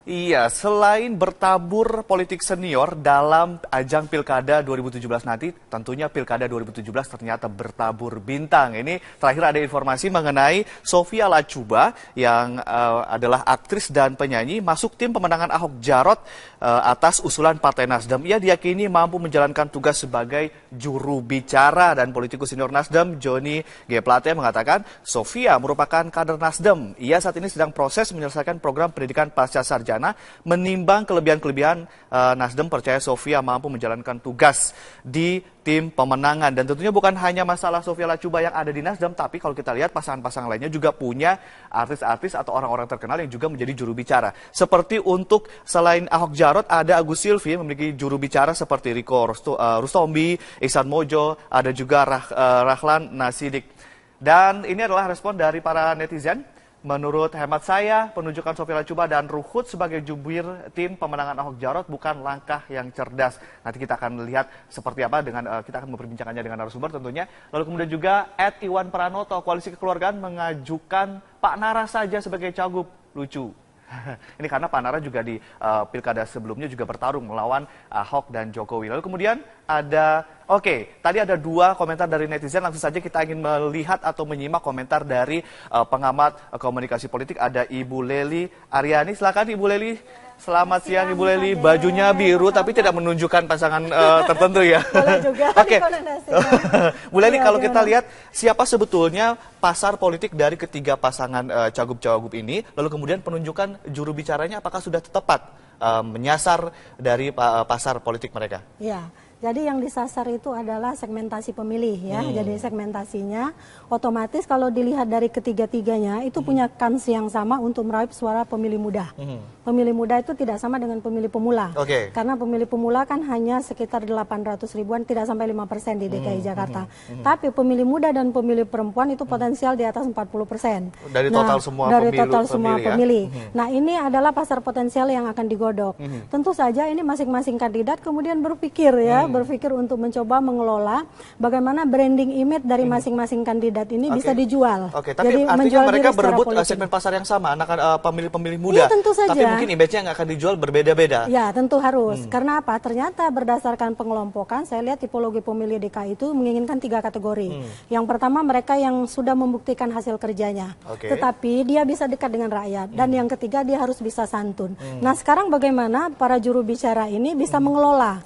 Iya, selain bertabur politik senior dalam ajang Pilkada 2017 nanti, tentunya Pilkada 2017 ternyata bertabur bintang. Ini terakhir ada informasi mengenai Sophia Latjuba yang adalah aktris dan penyanyi masuk tim pemenangan Ahok Jarot atas usulan Partai Nasdem. Ia diyakini mampu menjalankan tugas sebagai juru bicara, dan politikus senior Nasdem Johnny G. Plate mengatakan Sophia merupakan kader Nasdem. Ia saat ini sedang proses menyelesaikan program pendidikan pasca sarjana. Menimbang kelebihan-kelebihan, Nasdem percaya Sophia mampu menjalankan tugas di tim pemenangan. Dan tentunya bukan hanya masalah Sophia Latjuba yang ada di Nasdem, tapi kalau kita lihat pasangan-pasangan lainnya juga punya artis-artis atau orang-orang terkenal yang juga menjadi juru bicara. Seperti untuk selain Ahok Jarot, ada Agus Silvi yang memiliki juru bicara seperti Riko Rustombi, Ihsan Mojo, ada juga Rahlan Nasidik. Dan ini adalah respon dari para netizen. Menurut hemat saya, penunjukan Sophia Latjuba dan Ruhut sebagai jubir tim pemenangan Ahok Jarot bukan langkah yang cerdas. Nanti kita akan lihat seperti apa kita akan memperbincangannya dengan narasumber tentunya. Lalu kemudian juga Iwan Pranoto, Koalisi Kekeluargaan mengajukan Pak Nara saja sebagai cagup. Lucu. Ini karena Pak Nara juga di pilkada sebelumnya juga bertarung melawan Ahok dan Jokowi. Lalu kemudian tadi ada dua komentar dari netizen. Langsung saja kita ingin melihat atau menyimak komentar dari pengamat komunikasi politik. Ada Ibu Leli Aryani. Silakan Ibu Leli. Selamat siang Ibu Leli. Bajunya biru tapi tidak menunjukkan pasangan tertentu ya. Boleh juga. Oke. Bu Leli, kalau kita lihat siapa sebetulnya pasar politik dari ketiga pasangan cagup-cagup ini, lalu kemudian penunjukan juru bicaranya apakah sudah tepat menyasar dari pasar politik mereka? Iya. Jadi yang disasar itu adalah segmentasi pemilih ya. Jadi segmentasinya otomatis kalau dilihat dari ketiga-tiganya itu punya kans yang sama untuk meraih suara pemilih muda. Pemilih muda itu tidak sama dengan pemilih pemula. Karena pemilih pemula kan hanya sekitar 800 ribuan, tidak sampai 5% di DKI Jakarta. Tapi pemilih muda dan pemilih perempuan itu potensial di atas 40%. Dari total semua pemilih. Nah, ini adalah pasar potensial yang akan digodok. Tentu saja ini masing-masing kandidat kemudian berpikir berpikir untuk mencoba mengelola bagaimana branding image dari masing-masing kandidat ini bisa dijual. Tapi jadi artinya mereka berebut segmen pasar yang sama, anak pemilih-pemilih muda. Iya, tentu saja. Tapi mungkin image-nya nggak akan dijual berbeda-beda. Ya, tentu harus. Karena apa? Ternyata berdasarkan pengelompokan, saya lihat tipologi pemilih DKI itu menginginkan 3 kategori. Yang pertama, mereka yang sudah membuktikan hasil kerjanya. Tetapi dia bisa dekat dengan rakyat. Dan yang ketiga, dia harus bisa santun. Nah, sekarang bagaimana para juru bicara ini bisa mengelola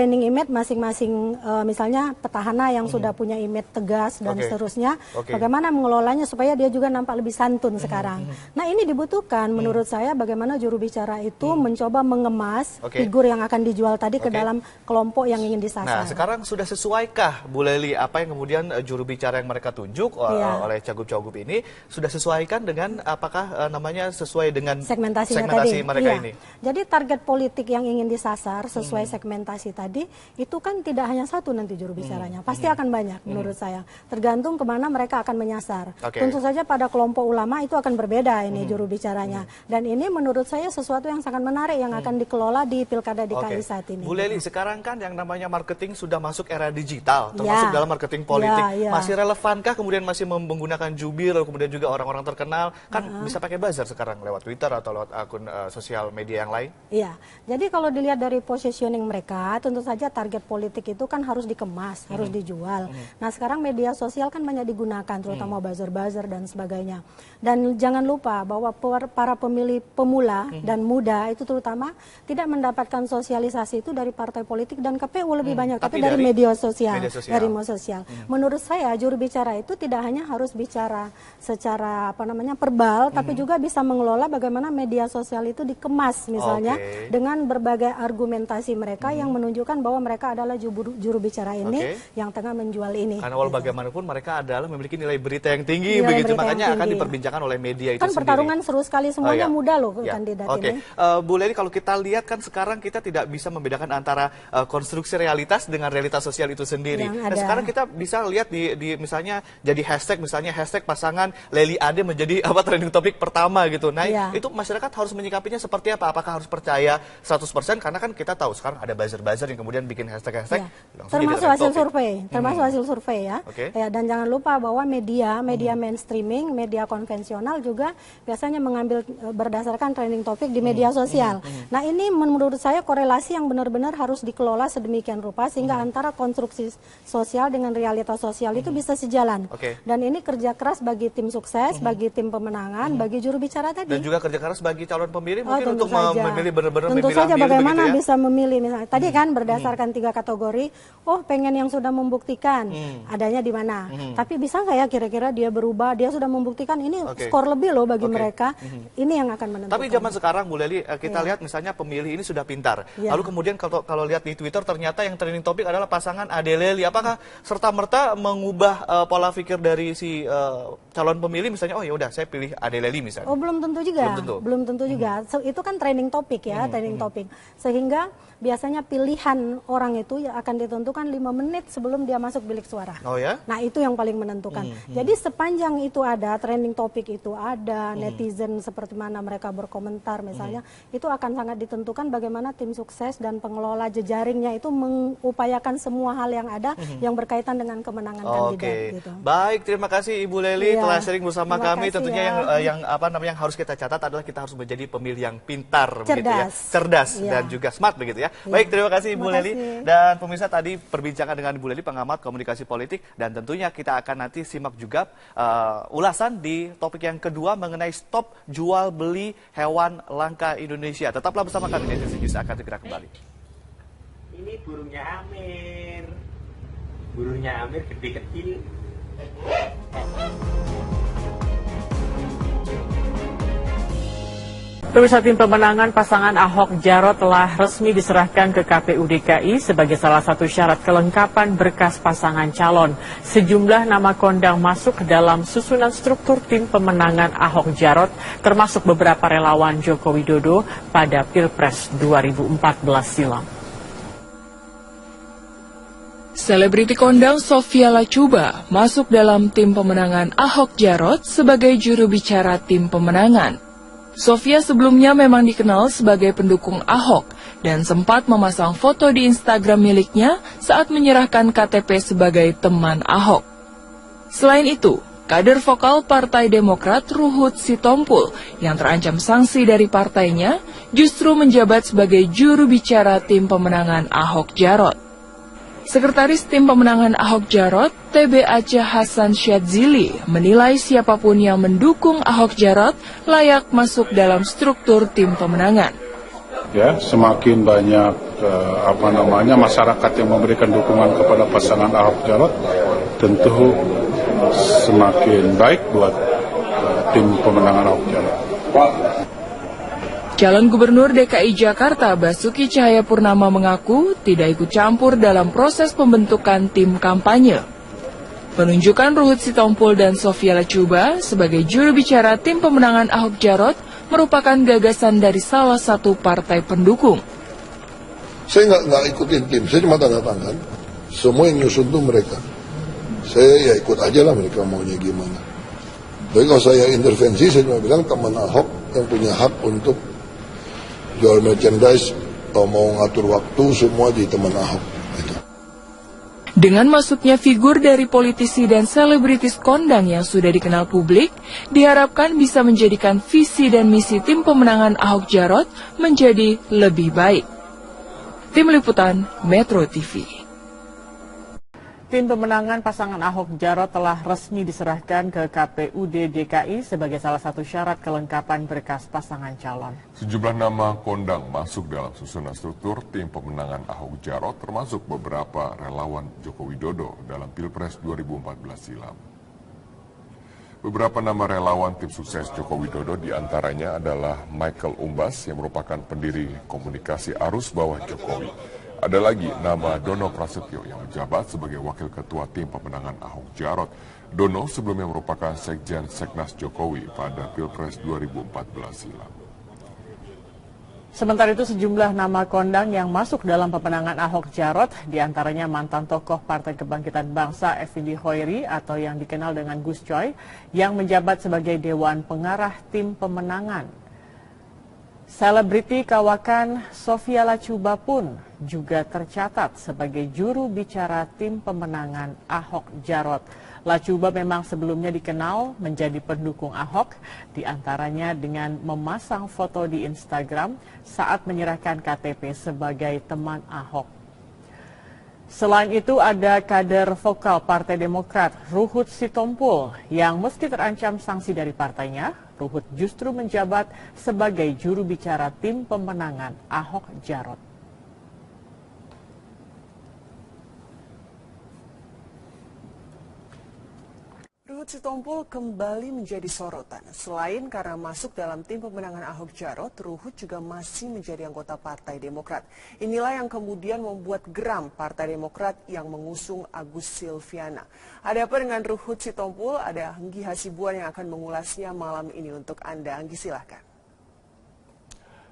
branding image masing-masing, misalnya petahana yang sudah punya image tegas dan seterusnya, bagaimana mengelolanya supaya dia juga nampak lebih santun sekarang. Nah, ini dibutuhkan menurut saya bagaimana juru bicara itu mencoba mengemas figur yang akan dijual tadi ke dalam kelompok yang ingin disasar. Nah, sekarang sudah sesuaikah Bu Leli apa yang kemudian juru bicara yang mereka tunjuk oleh cagup-cagup ini sudah sesuaikan dengan apakah namanya sesuai dengan segmentasi mereka ini? Jadi target politik yang ingin disasar sesuai segmentasi tadi itu kan tidak hanya satu nanti juru bicaranya, pasti akan banyak menurut saya, tergantung kemana mereka akan menyasar. Tentu saja pada kelompok ulama itu akan berbeda ini juru bicaranya, dan ini menurut saya sesuatu yang sangat menarik yang akan dikelola di Pilkada DKI saat ini. Bu Leli, sekarang kan yang namanya marketing sudah masuk era digital, termasuk dalam marketing politik. Masih relevankah kemudian masih menggunakan jubir, kemudian juga orang-orang terkenal, kan bisa pakai buzzer sekarang lewat Twitter atau lewat akun sosial media yang lain? Iya, jadi kalau dilihat dari positioning mereka, tentu saja target politik itu kan harus dikemas, harus dijual. Nah, sekarang media sosial kan banyak digunakan, terutama buzzer-buzzer dan sebagainya. Dan jangan lupa bahwa para pemilih pemula dan muda itu terutama tidak mendapatkan sosialisasi itu dari partai politik dan KPU lebih banyak, tapi dari media sosial. Dari media sosial. Menurut saya juru bicara itu tidak hanya harus bicara secara verbal, tapi juga bisa mengelola bagaimana media sosial itu dikemas misalnya dengan berbagai argumentasi mereka yang menunjukkan bahwa mereka adalah juru bicara ini yang tengah menjual ini. Karena walau bagaimanapun mereka adalah memiliki nilai berita yang tinggi, begitu makanya akan diperbincangkan oleh media itu sendiri. Kan pertarungan seru sekali, semuanya muda loh kandidat ini. Bu Leli, kalau kita lihat kan sekarang kita tidak bisa membedakan antara konstruksi realitas dengan realitas sosial itu sendiri. Nah, sekarang kita bisa lihat di misalnya jadi hashtag pasangan Leli Ade menjadi trending topik pertama gitu. Nah, itu masyarakat harus menyikapinya seperti apa? Apakah harus percaya 100%? Karena kan kita tahu sekarang ada buzzer-buzzer yang kemudian bikin hashtag-hashtag, langsung jadi termasuk trending hasil topic. survei, termasuk hasil survei ya. Ya, dan jangan lupa bahwa media mainstreaming, media konvensional juga biasanya mengambil berdasarkan trending topik di media sosial. Nah, ini menurut saya korelasi yang benar-benar harus dikelola sedemikian rupa sehingga antara konstruksi sosial dengan realitas sosial itu bisa sejalan. Dan ini kerja keras bagi tim sukses, bagi tim pemenangan, bagi juru bicara tadi. Dan juga kerja keras bagi calon pemilih mungkin untuk memilih benar-benar tentu saja bagaimana begitu ya? bisa memilih misalnya. Tadi kan berdasarkan 3 kategori, pengen yang sudah membuktikan adanya di mana. Tapi bisa nggak ya kira-kira dia berubah, dia sudah membuktikan ini skor lebih loh bagi mereka. Ini yang akan menentukan. Tapi zaman sekarang Bu Lely, kita lihat misalnya pemilih ini sudah pintar. Lalu kemudian kalau lihat di Twitter ternyata yang trending topik adalah pasangan Ade Lely. Apakah serta-merta mengubah pola pikir dari si calon pemilih misalnya, oh ya udah saya pilih Ade Lely misalnya? Oh, belum tentu juga. Belum tentu juga. Itu kan trending topik ya, trending topik. Sehingga biasanya pilihan orang itu ya akan ditentukan 5 menit sebelum dia masuk bilik suara. Oh ya? Nah, itu yang paling menentukan. Jadi sepanjang itu ada, trending topik itu ada, netizen seperti mana mereka berkomentar misalnya, itu akan sangat ditentukan bagaimana tim sukses dan pengelola jejaringnya itu mengupayakan semua hal yang ada yang berkaitan dengan kemenangan kandidat. Gitu. Baik, terima kasih Ibu Lely telah sharing bersama kami. Tentunya ya. yang harus kita catat adalah kita harus menjadi pemilih yang pintar, cerdas dan juga smart begitu ya. Baik, terima kasih Ibu Lely. Dan pemirsa, tadi perbincangan dengan Ibu Lely, pengamat komunikasi politik, dan tentunya kita akan nanti simak juga ulasan di topik yang kedua mengenai stop jual beli hewan langka Indonesia. Tetaplah bersama kami, Netizen News akan segera kembali. Ini burungnya Amir. Burungnya Amir gede kecil. Pemirsa, tim pemenangan pasangan Ahok Jarot telah resmi diserahkan ke KPU DKI sebagai salah satu syarat kelengkapan berkas pasangan calon. Sejumlah nama kondang masuk dalam susunan struktur tim pemenangan Ahok Jarot, termasuk beberapa relawan Joko Widodo pada Pilpres 2014 silam. Selebriti kondang Sofia Lachuba masuk dalam tim pemenangan Ahok Jarot sebagai juru bicara tim pemenangan. Sofia sebelumnya memang dikenal sebagai pendukung Ahok dan sempat memasang foto di Instagram miliknya saat menyerahkan KTP sebagai teman Ahok. Selain itu, kader vokal Partai Demokrat Ruhut Sitompul yang terancam sanksi dari partainya justru menjabat sebagai juru bicara tim pemenangan Ahok Jarot. Sekretaris tim pemenangan Ahok Jarot, TB Aceh Hasan Syadzili, menilai siapapun yang mendukung Ahok Jarot layak masuk dalam struktur tim pemenangan. Ya, semakin banyak masyarakat yang memberikan dukungan kepada pasangan Ahok Jarot, tentu semakin baik buat tim pemenangan Ahok Jarot. Calon Gubernur DKI Jakarta Basuki Cahayapurnama mengaku tidak ikut campur dalam proses pembentukan tim kampanye. Penunjukan Ruhut Sitompul dan Sofia Lachuba sebagai juru bicara tim pemenangan Ahok Jarot merupakan gagasan dari salah satu partai pendukung. Saya nggak ikutin tim, saya cuma tanda tangan. Semua yang nyusun tuh mereka. Saya ya ikut aja lah mereka maunya gimana. Tapi kalau saya intervensi, saya cuma bilang teman Ahok yang punya hak untuk jual merchandise, atau mau ngatur waktu, semua di teman Ahok. Gitu. Dengan masuknya figur dari politisi dan selebritis kondang yang sudah dikenal publik, diharapkan bisa menjadikan visi dan misi tim pemenangan Ahok Jarot menjadi lebih baik. Tim Liputan Metro TV. Tim pemenangan pasangan Ahok Jarot telah resmi diserahkan ke KPUD DKI sebagai salah satu syarat kelengkapan berkas pasangan calon. Sejumlah nama kondang masuk dalam susunan struktur tim pemenangan Ahok Jarot, termasuk beberapa relawan Joko Widodo dalam Pilpres 2014 silam. Beberapa nama relawan tim sukses Joko Widodo diantaranya adalah Michael Umbas yang merupakan pendiri komunikasi arus bawah Jokowi. Ada lagi nama Dono Prasetyo yang menjabat sebagai wakil ketua tim pemenangan Ahok Jarot. Dono sebelumnya merupakan sekjen Seknas Jokowi pada Pilpres 2014 silam. Sementara itu sejumlah nama kondang yang masuk dalam pemenangan Ahok Jarot, diantaranya mantan tokoh Partai Kebangkitan Bangsa Effendi Hoiri atau yang dikenal dengan Gus Coy, yang menjabat sebagai Dewan Pengarah tim pemenangan. Selebriti kawakan Sophia Latjuba pun juga tercatat sebagai juru bicara tim pemenangan Ahok Jarot. Latjuba memang sebelumnya dikenal menjadi pendukung Ahok, diantaranya dengan memasang foto di Instagram saat menyerahkan KTP sebagai teman Ahok. Selain itu ada kader vokal Partai Demokrat Ruhut Sitompul yang meski terancam sanksi dari partainya, Ruhut justru menjabat sebagai juru bicara tim pemenangan Ahok Jarot. Ruhut Sitompul kembali menjadi sorotan. Selain karena masuk dalam tim pemenangan Ahok Jarot, Ruhut juga masih menjadi anggota Partai Demokrat. Inilah yang kemudian membuat geram Partai Demokrat yang mengusung Agus Silviana. Ada apa dengan Ruhut Sitompul? Ada Anggi Hasibuan yang akan mengulasnya malam ini untuk Anda. Anggi, silahkan.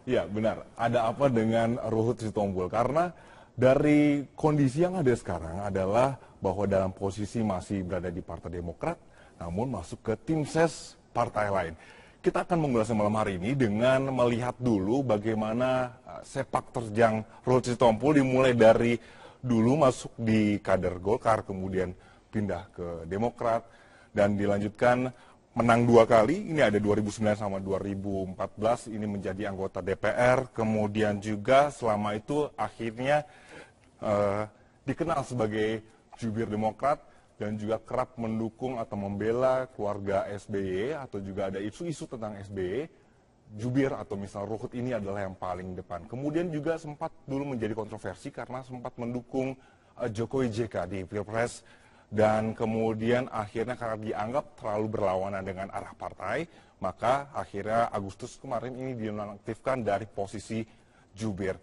Ya, benar. Ada apa dengan Ruhut Sitompul? Karena dari kondisi yang ada sekarang adalah bahwa dalam posisi masih berada di Partai Demokrat, namun masuk ke tim ses partai lain. Kita akan mengulasnya malam hari ini dengan melihat dulu bagaimana sepak terjang Ruhut Sitompul dimulai dari dulu masuk di kader Golkar, kemudian pindah ke Demokrat, dan dilanjutkan menang 2 kali, ini ada 2009 sama 2014, ini menjadi anggota DPR, kemudian juga selama itu akhirnya dikenal sebagai jubir Demokrat, dan juga kerap mendukung atau membela keluarga SBY, atau juga ada isu-isu tentang SBY, jubir atau misal Ruhut ini adalah yang paling depan. Kemudian juga sempat dulu menjadi kontroversi karena sempat mendukung Jokowi JK di Pilpres, dan kemudian akhirnya karena dianggap terlalu berlawanan dengan arah partai, maka akhirnya Agustus kemarin ini dinonaktifkan dari posisi jubir.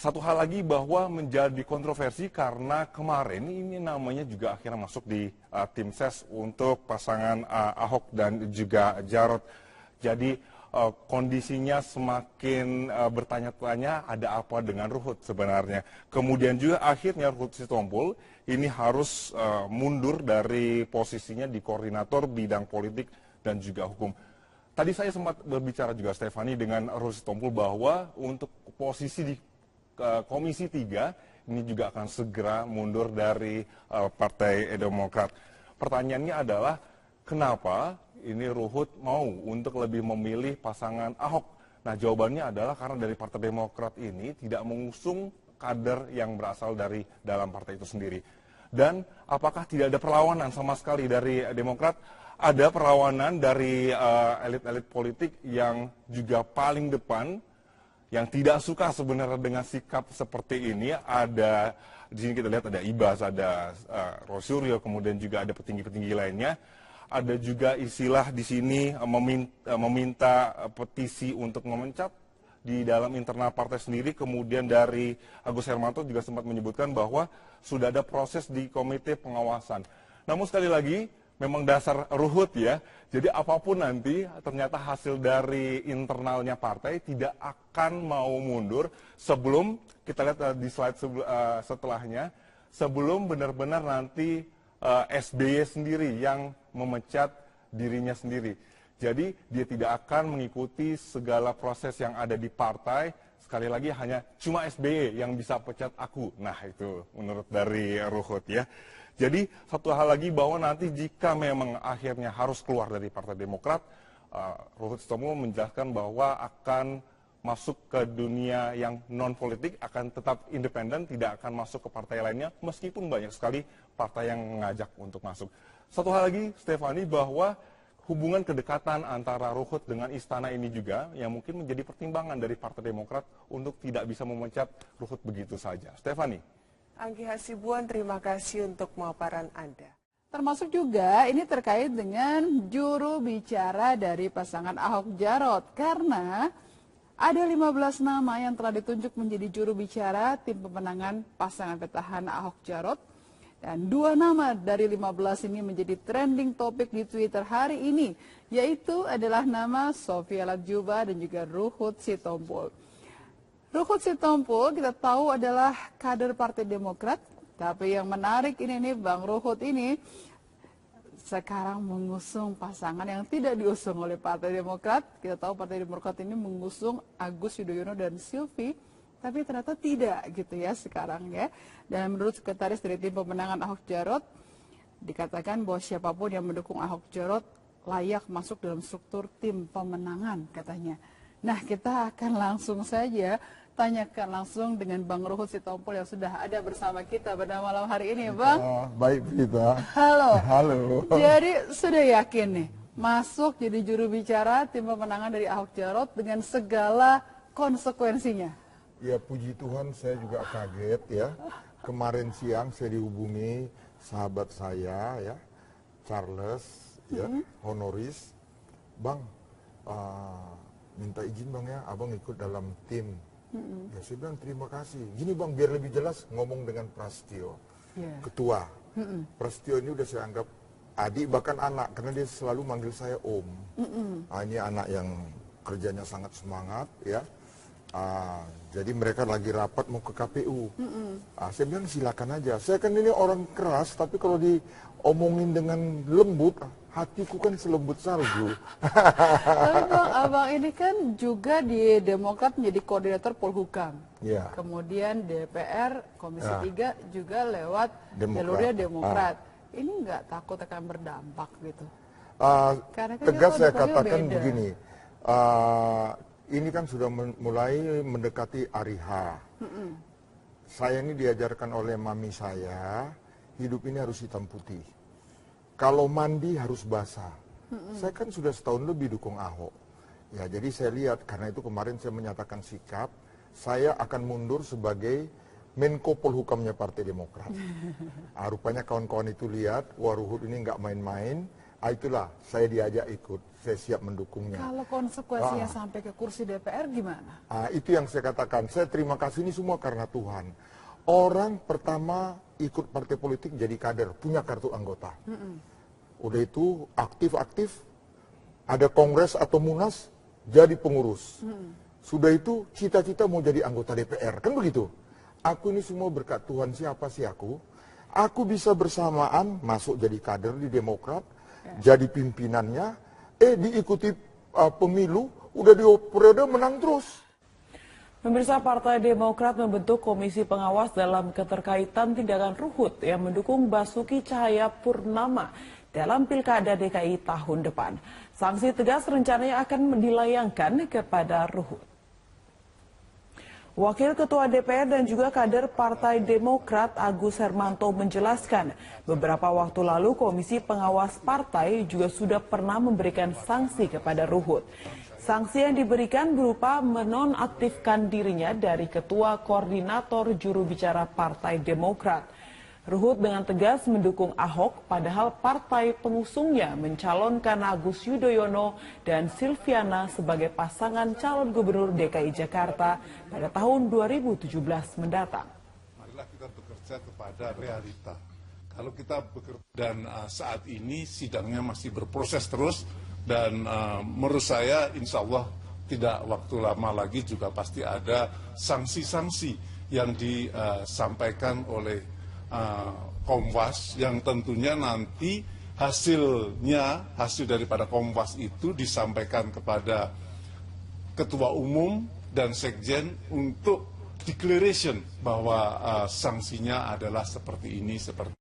Satu hal lagi bahwa menjadi kontroversi karena kemarin ini namanya juga akhirnya masuk di tim ses untuk pasangan Ahok dan juga Jarot. Jadi kondisinya semakin bertanya-tanya ada apa dengan Ruhut sebenarnya. Kemudian juga akhirnya Ruhut Sitompul ini harus mundur dari posisinya di koordinator bidang politik dan juga hukum. Tadi saya sempat berbicara juga Stefani dengan Ruhut Sitompul bahwa untuk posisi di Komisi 3 ini juga akan segera mundur dari Partai Demokrat. Pertanyaannya adalah kenapa ini Ruhut mau untuk lebih memilih pasangan Ahok? Nah, jawabannya adalah karena dari Partai Demokrat ini tidak mengusung kader yang berasal dari dalam partai itu sendiri. Dan apakah tidak ada perlawanan sama sekali dari Demokrat? Ada perlawanan dari elit-elit politik yang juga paling depan, yang tidak suka sebenarnya dengan sikap seperti ini. Ada di sini kita lihat ada Ibas, ada Rosuryo, kemudian juga ada petinggi-petinggi lainnya. Ada juga istilah di sini meminta petisi untuk memecat di dalam internal partai sendiri. Kemudian dari Agus Hermanto juga sempat menyebutkan bahwa sudah ada proses di komite pengawasan. Namun sekali lagi memang dasar Ruhut ya. Jadi apapun nanti ternyata hasil dari internalnya partai tidak akan mau mundur sebelum, kita lihat di slide setelahnya, sebelum benar-benar nanti SBY sendiri yang memecat dirinya sendiri. Jadi dia tidak akan mengikuti segala proses yang ada di partai. Sekali lagi hanya cuma SBY yang bisa pecat aku. Nah itu menurut dari Ruhut ya. Jadi satu hal lagi bahwa nanti jika memang akhirnya harus keluar dari Partai Demokrat, Ruhut Sitompul menjelaskan bahwa akan masuk ke dunia yang non-politik, akan tetap independen, tidak akan masuk ke partai lainnya, meskipun banyak sekali partai yang mengajak untuk masuk. Satu hal lagi, Stefani, bahwa hubungan kedekatan antara Ruhut dengan istana ini juga yang mungkin menjadi pertimbangan dari Partai Demokrat untuk tidak bisa memecat Ruhut begitu saja. Stefani. Anggi Hasibuan, terima kasih untuk pemaparan Anda. Termasuk juga ini terkait dengan juru bicara dari pasangan Ahok Jarot. Karena ada 15 nama yang telah ditunjuk menjadi juru bicara tim pemenangan pasangan petahana Ahok Jarot. Dan 2 nama dari 15 ini menjadi trending topik di Twitter hari ini. Yaitu adalah nama Sophia Latjuba dan juga Ruhut Sitompul. Ruhut Sitompul kita tahu adalah kader Partai Demokrat, tapi yang menarik ini nih Bang Ruhut ini sekarang mengusung pasangan yang tidak diusung oleh Partai Demokrat. Kita tahu Partai Demokrat ini mengusung Agus Yudhoyono dan Silvi, tapi ternyata tidak gitu ya sekarang ya. Dan menurut sekretaris dari tim pemenangan Ahok Jarot, dikatakan bahwa siapapun yang mendukung Ahok Jarot layak masuk dalam struktur tim pemenangan katanya. Nah, kita akan langsung saja tanyakan langsung dengan Bang Ruhut Sitompul yang sudah ada bersama kita pada malam hari ini, Bang. Baik, Prita. Halo. Halo. Jadi sudah yakin nih masuk jadi juru bicara tim pemenangan dari Ahok Jarot dengan segala konsekuensinya? Ya, puji Tuhan saya juga kaget ya. Kemarin siang saya dihubungi sahabat saya ya, Charles ya, honoris. Bang, minta izin Bang ya, Abang ikut dalam tim. Ya saya bilang terima kasih. Gini Bang, biar lebih jelas ngomong dengan Prasetyo, ketua. Prasetyo ini udah saya anggap adik bahkan anak, karena dia selalu manggil saya Om. Ini anak yang kerjanya sangat semangat ya. Jadi mereka lagi rapat mau ke KPU. Saya bilang silakan aja. Saya kan ini orang keras, tapi kalau diomongin dengan lembut, hatiku kan selembut salju. Tapi Bang, Abang ini kan juga di Demokrat menjadi koordinator Polhukam. Ya. Kemudian DPR Komisi 3 juga lewat jalurnya Demokrat. Ini nggak takut akan berdampak gitu? Karena kan tegas saya katakan beda. begini. Ini kan sudah mulai mendekati hari H. Saya ini diajarkan oleh mami saya, hidup ini harus hitam putih. Kalau mandi harus basah. Saya kan sudah setahun lebih dukung Ahok. Ya, jadi saya lihat, karena itu kemarin saya menyatakan sikap, saya akan mundur sebagai Menko Polhukamnya Partai Demokrat. Rupanya kawan-kawan itu lihat, wah Ruhut ini nggak main-main. Itulah saya diajak ikut, saya siap mendukungnya. Kalau konsekuensinya sampai ke kursi DPR gimana? Itu yang saya katakan, saya terima kasih ini semua karena Tuhan. Orang pertama ikut partai politik jadi kader, punya kartu anggota. Udah itu aktif-aktif, ada kongres atau munas, jadi pengurus. Sudah itu cita-cita mau jadi anggota DPR, kan begitu. Aku ini semua berkat Tuhan, siapa sih aku? Aku bisa bersamaan masuk jadi kader di Demokrat, jadi pimpinannya, diikuti pemilu, udah di periode menang terus. Pemirsa, Partai Demokrat membentuk komisi pengawas dalam keterkaitan tindakan Ruhut yang mendukung Basuki Cahayapurnama dalam Pilkada DKI tahun depan. Sanksi tegas rencananya akan dilayangkan kepada Ruhut. Wakil Ketua DPR dan juga kader Partai Demokrat Agus Hermanto menjelaskan, beberapa waktu lalu Komisi Pengawas Partai juga sudah pernah memberikan sanksi kepada Ruhut. Sanksi yang diberikan berupa menonaktifkan dirinya dari Ketua Koordinator Juru Bicara Partai Demokrat. Ruhut dengan tegas mendukung Ahok, padahal partai pengusungnya mencalonkan Agus Yudhoyono dan Silviana sebagai pasangan calon gubernur DKI Jakarta pada tahun 2017 mendatang. Marilah kita bekerja kepada realita. Kalau kita bekerja dan saat ini sidangnya masih berproses terus dan menurut saya insya Allah tidak waktu lama lagi juga pasti ada sanksi-sanksi yang disampaikan oleh Kompas yang tentunya nanti hasil daripada Kompas itu disampaikan kepada Ketua Umum dan Sekjen untuk declaration bahwa sanksinya adalah seperti ini, seperti